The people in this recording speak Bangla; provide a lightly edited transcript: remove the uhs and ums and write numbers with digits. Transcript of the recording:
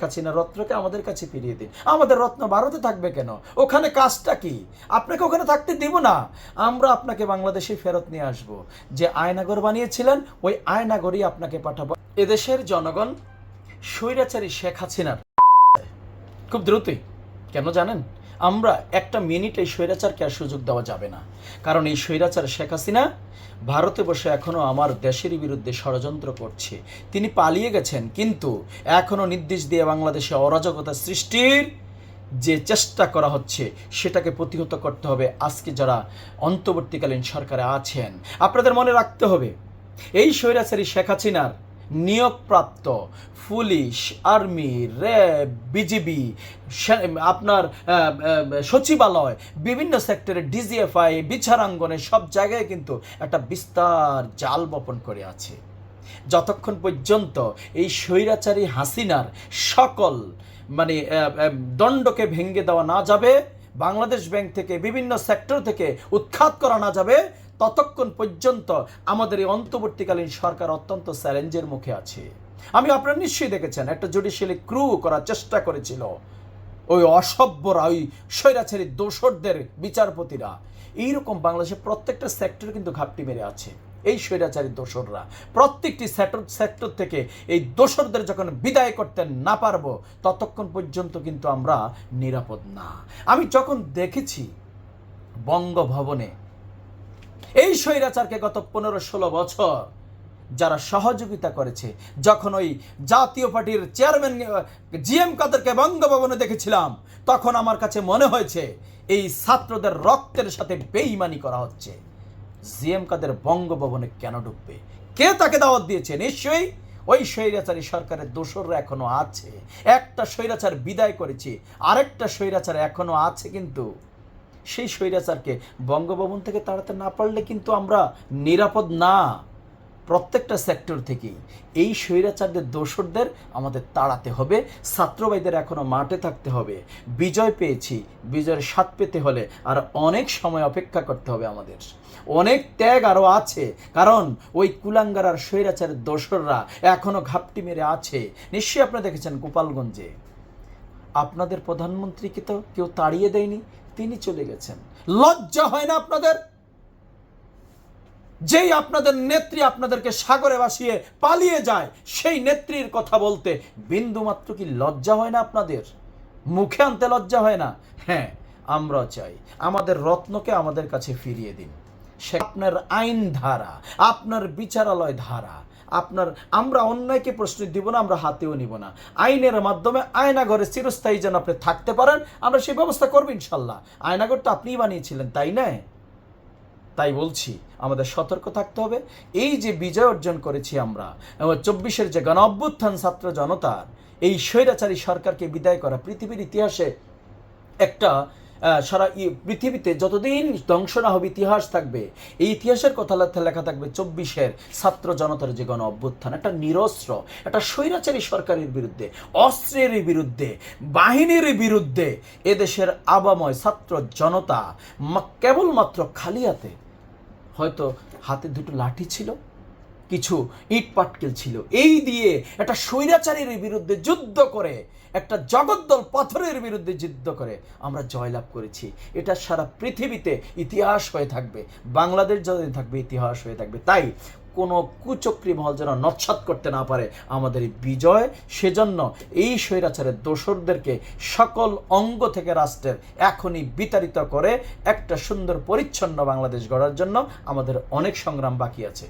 হাসিনা রত্নকে আমাদের কাছে ফিরিয়ে দিন। আমাদের রত্ন ভারতে থাকবে কেন? ওখানে কাজটা কি? আপনাকে ওখানে থাকতে দিব না। আমরা আপনাকে বাংলাদেশে ফেরত নিয়ে আসব। যে আয়নাগর বানিয়েছিলেন ওই আয়নাগরই আপনাকে পাঠাবো। এদেশের জনগণ স্বৈরাচারী শেখ হাসিনার খুব দ্রুতই, কেন জানেন, আমরা একটা মিনিট এই স্বৈরাচারকে আর সুযোগ দেওয়া যাবে না। কারণ এই স্বৈরাচার শেখ হাসিনা ভারতে বসে এখনও আমার দেশের বিরুদ্ধে ষড়যন্ত্র করছে। তিনি পালিয়ে গেছেন, কিন্তু এখনও নির্দেশ দিয়ে বাংলাদেশে অরাজকতা সৃষ্টির যে চেষ্টা করা হচ্ছে সেটাকে প্রতিহত করতে হবে। আজকে যারা অন্তর্বর্তীকালীন সরকারে আছেন, আপনাদের মনে রাখতে হবে এই স্বৈরাচারী শেখ হাসিনার নিয়োগপ্রাপ্ত পুলিশ, আর্মি, র্যাব, বিজিবি, আপনার সচিবালয়, বিভিন্ন সেক্টরে ডিজিএফআই, বিচারাঙ্গনে সব জায়গায় কিন্তু একটা বিস্তার জাল বপন করে আছে। যতক্ষণ পর্যন্ত এই স্বৈরাচারী হাসিনার সকল দণ্ডকে ভেঙে দেওয়া না যাবে, বাংলাদেশ ব্যাংক থেকে বিভিন্ন সেক্টর থেকে উৎখাত করা না যাবে, ততক্ষণ পর্যন্ত আমাদের এই অন্তর্বর্তীকালীন সরকার অত্যন্ত চ্যালেঞ্জের মুখে আছে। আপনারা নিশ্চয়ই দেখেছেন, একটা জুডিশিয়ালি ক্রু করার চেষ্টা করেছিল ওই অসভ্যরা, ওই স্বৈরাচারী দোসরদের বিচারপতিরা। এইরকম বাংলাদেশের প্রত্যেকটা সেক্টর কিন্তু ঘাপটি মেরে আছে এই স্বৈরাচারী দোসররা। প্রত্যেকটি সেক্টর থেকে এই দোসরদের যখন বিদায় করতে না পারবো, ততক্ষণ পর্যন্ত কিন্তু আমরা নিরাপদ না। আমি যখন দেখেছি বঙ্গভবনে এই স্বৈরাচারকে গত 15-16 বছর যারা সহযোগিতা করেছে, যখন ওই জাতীয় পার্টির চেয়ারম্যান জিএম কাদেরকে বঙ্গভবনে দেখেছিলাম, তখন আমার কাছে মনে হয়েছে এই ছাত্রদের রক্তের সাথে বেইমানি করা হচ্ছে। জিএম কাদের বঙ্গভবনে কেন ঢুকবে? কে তাকে দাওয়াত দিয়েছে? নিশ্চয়ই ওই স্বৈরাচারী সরকারের দোসররা এখনো আছে। একটা স্বৈরাচার বিদায় করেছি, আরেকটা স্বৈরাচার এখনো আছে, কিন্তু সেই স্বৈরাচারকে বঙ্গভবন থেকে তাড়াতে না পারলে কিন্তু আমরা নিরাপদ না। প্রত্যেকটা সেক্টর থেকেই এই স্বৈরাচারদের দোসরদের আমাদের তাড়াতে হবে। ছাত্রভাইদের এখনো মাঠে থাকতে হবে। বিজয় পেয়েছি, বিজয়ের স্বাদ পেতে হলে আর অনেক সময় অপেক্ষা করতে হবে। আমাদের অনেক ত্যাগ আরও আছে, কারণ ওই কুলাঙ্গার আর স্বৈরাচারের দোসররা এখনো ঘাপটি মেরে আছে। নিশ্চয়ই আপনারা দেখেছেন গোপালগঞ্জে আপনাদের প্রধানমন্ত্রীকে তো কেউ তাড়িয়ে দেয়নি, তিনি চলে গেছেন। লজ্জা হয় না আপনাদের? যেই আপনাদের নেত্রী আপনাদেরকে সাগরে ভাসিয়ে পালিয়ে যায়, সেই নেত্রীর কথা বলতে বিন্দুমাত্র কি লজ্জা হয় না আপনাদের? মুখে আনতে লজ্জা হয় না? হ্যাঁ, আমরা চাই আমাদের রত্নকে আমাদের কাছে ফিরিয়ে দিন। সে আপনার আইন ধারা, আপনার বিচারালয় ধারা, আমরা অন্যায়কে প্রশ্ন দিব না, আমরা হাতেও নিব না। আইনের মাধ্যমে আয়নাঘরে চিরস্থায়ী যেন আপনি থাকতে পারেন, আমরা সেই ব্যবস্থা করবো ইনশাল্লাহ। আয়নাঘর তো আপনিই বানিয়েছিলেন, তাই না? তাই বলছি, আমাদের সতর্ক থাকতে হবে। এই যে বিজয় অর্জন করেছি আমরা, 24-এর যে গণ অভ্যুত্থান ছাত্র জনতার, এই স্বৈরাচারী সরকারকে বিদায় করা পৃথিবীর ইতিহাসে একটা সারা পৃথিবীতে যতদিন ধ্বংস না হবে ইতিহাস থাকবে। এই ইতিহাসের কথা লেখা থাকবে 24-এর ছাত্র জনতার যে গণ অভ্যুত্থান, একটা নিরস্ত্র, একটা স্বৈরাচারী সরকারের বিরুদ্ধে, অস্ত্রের বিরুদ্ধে, বাহিনীর বিরুদ্ধে এদেশের আবাময় ছাত্র জনতা কেবলমাত্র খালি হাতে, হয়তো হাতে দুটো লাঠি ছিল, কিছু ইট পাটকেল ছিল, এই দিয়ে একটা স্বৈরাচারীর বিরুদ্ধে যুদ্ধ করে, একটা জগদ্দল পাথরের বিরুদ্ধে যুদ্ধ করে আমরা জয়লাভ করেছি। এটা সারা পৃথিবীতে ইতিহাস হয়ে থাকবে, বাংলাদেশ যতদিন থাকবে ইতিহাস হয়ে থাকবে। তাই কোনো কুচক্রী মহল যেন নৎসাৎ করতে না পারে আমাদের এই বিজয়। সেজন্য এই স্বৈরাচারের দোসরদেরকে সকল অঙ্গ থেকে রাষ্ট্রের এখনই বিতাড়িত করে একটা সুন্দর পরিচ্ছন্ন বাংলাদেশ গড়ার জন্য আমাদের অনেক সংগ্রাম বাকি আছে।